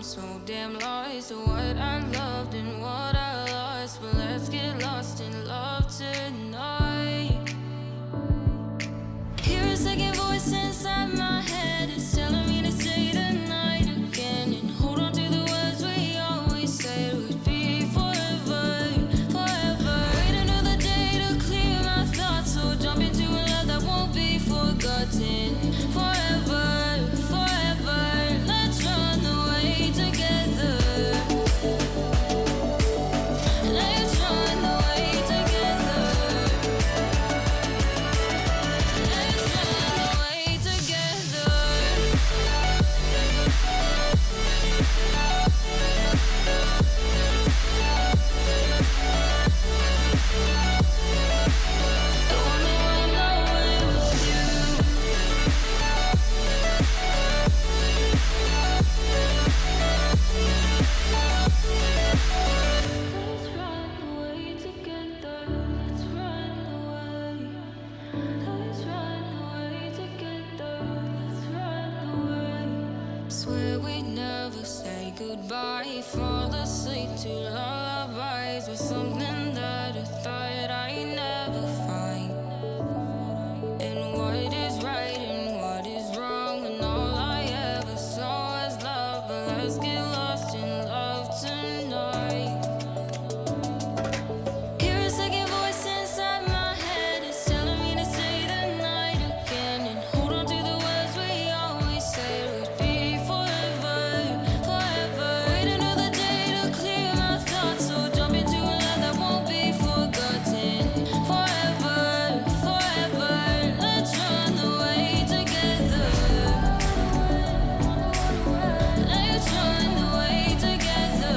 so damn lost to what I loved and what I lost. But let's get lost in love tonight. Hear a second voice inside my head. It's telling me to stay the night again and hold on to the words we always said would be forever, forever. Wait another day to clear my thoughts, so jump into a love that won't be forgotten. Forever, forever. Let's run away together. Let's run away together. Let's run away together. I wanna run away with you. Let's run away together. Let's run away. Let's run away together. Let's run away. Swear we'd never say goodbye. Fall asleep to lullabies with something that I thought I'd never find. And what is right and what is wrong, and all I ever saw was love. But let's get lost in love tonight. Hear a second voice inside my head. It's telling me to stay the night again and hold on to the words we always said would be forever, forever. Wait another day to clear my thoughts, so jump into a love that won't be forgotten. Forever, forever. Let's run away together. Let's run away together.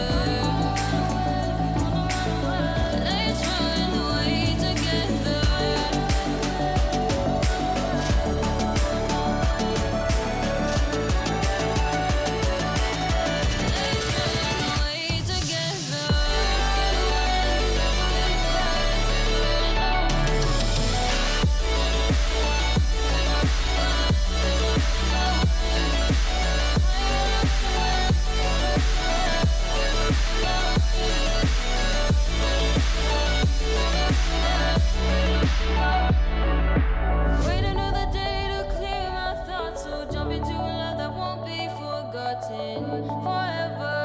Let's run away together. Let's run away together. Wait another day to clear my thoughts, so jump into a love that won't be forgotten. Forever,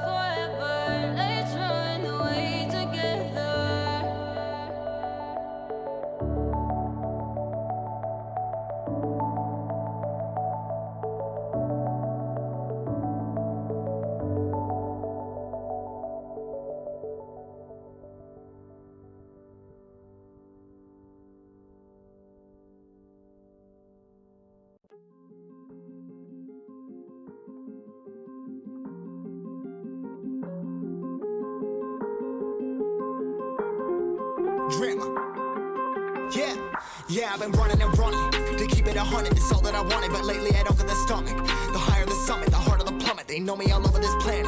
forever. Let's run away together. Drama. Yeah, I've been running and running to keep it 100. It's all that I wanted, but lately I don't get the stomach. The higher the summit, the harder the plummet. They know me all over this planet.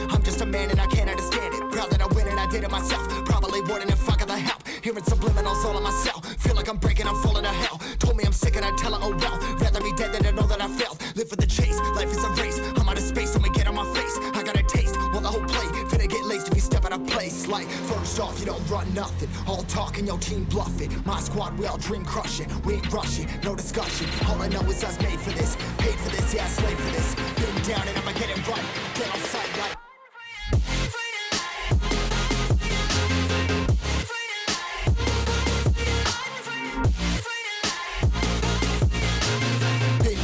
I'm just a man and I can't understand it. Proud that I win and I did it myself. Probably wouldn't if I got the help. Hearing subliminals all on myself. Feel like I'm breaking, I'm falling to hell. Told me I'm sick and I tell her, oh well. Rather be dead than to know that I failed. Live for the chase, life is a race. I'm out of space, I'ma get on my face. I got a taste, well the whole plate finna get laced if you step out of place. Like, first off, you don't run nothing. All talk and your team bluff it. My squad, we all dream crushing. We ain't rushing, no discussion. All I know is us made for this. Paid for this, yeah, slave for this. Been down and I'ma get it right. Get on sight like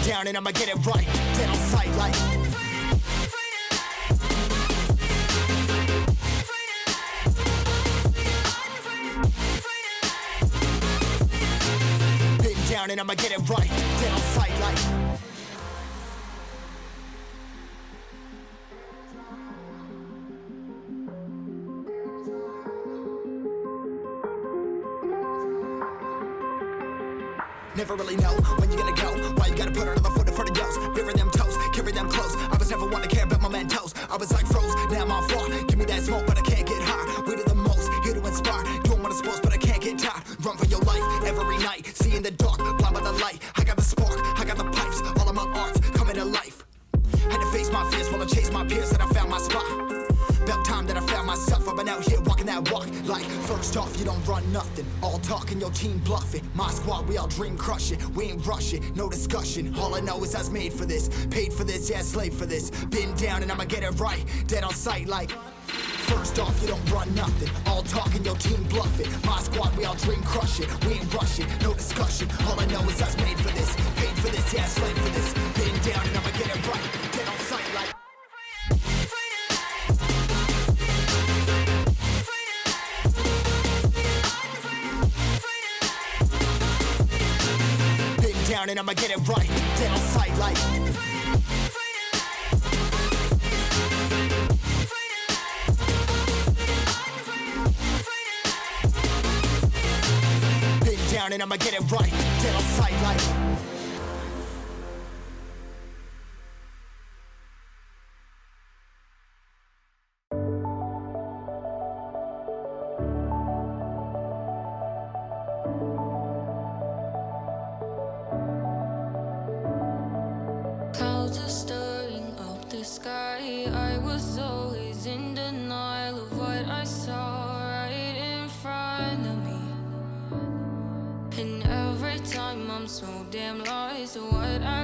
down and I'ma get it right. Dead on sight like been down and I'ma get it right. Dead on sight like never really know when you gonna go. Why you gotta put another foot in front of yours? Bury them toes, carry them close. I was never one to care about my mentos. I was like froze, now I'm on floor. Give me that smoke, but I can't get high. We do the most, here to inspire. Doing what I'm supposed, but I can't get tired. Run for your life every night. See in the dark, blind by the light. I got the spark, I got the pipes. All of my arts coming to life. Had to face my fears while I chase my peers. First off, you don't run nothing. All talk and your team bluffing. My squad, we all dream crush it. We ain't rushing, no discussion. All I know is I was made for this. Paid for this, yeah, slave for this. Been down and I'ma get it right. Dead on sight like. First off, you don't run nothing. All talk and your team bluffing. My squad, we all dream crush it. We ain't rushing, no discussion. All I know is I was made for this. Paid for this, yeah, slave for this. Been down and I'ma get it right. Dead on sight like. Down and I'ma get it right. Dead on sight like. Been down and I'ma get it right. Dead on sight like. Clouds are stirring up the sky. I was always in denial of what I saw right in front of me. And every time I'm so damn lost to what I